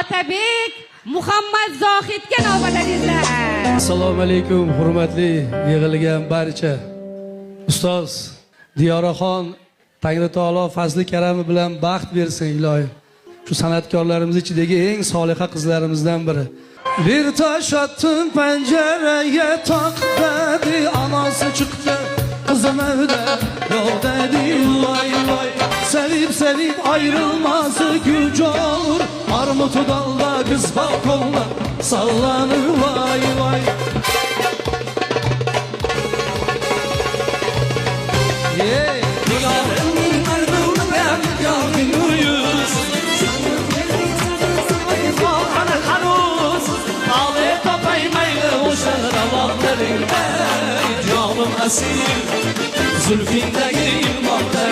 Otabek Muhammad Zohidga navbatlaringizlar. Assalomu alaykum hurmatli yig'ilgan barcha ustoz Diyoraxon Tangri taolo fazli karami bilan baxt bersin iloyim. Shu san'atkorlarimiz ichidagi eng soliha qizlarimizdan biri. Bir tosh attım pencereye tak dedi, anası çıktı kızım evde yok dedi, vay vay. Sevip ayrılması güç olur, armutu dalda kız balkonda sallanır, vay vay. Yeah. Canım asil, zülfindeki ilmaklar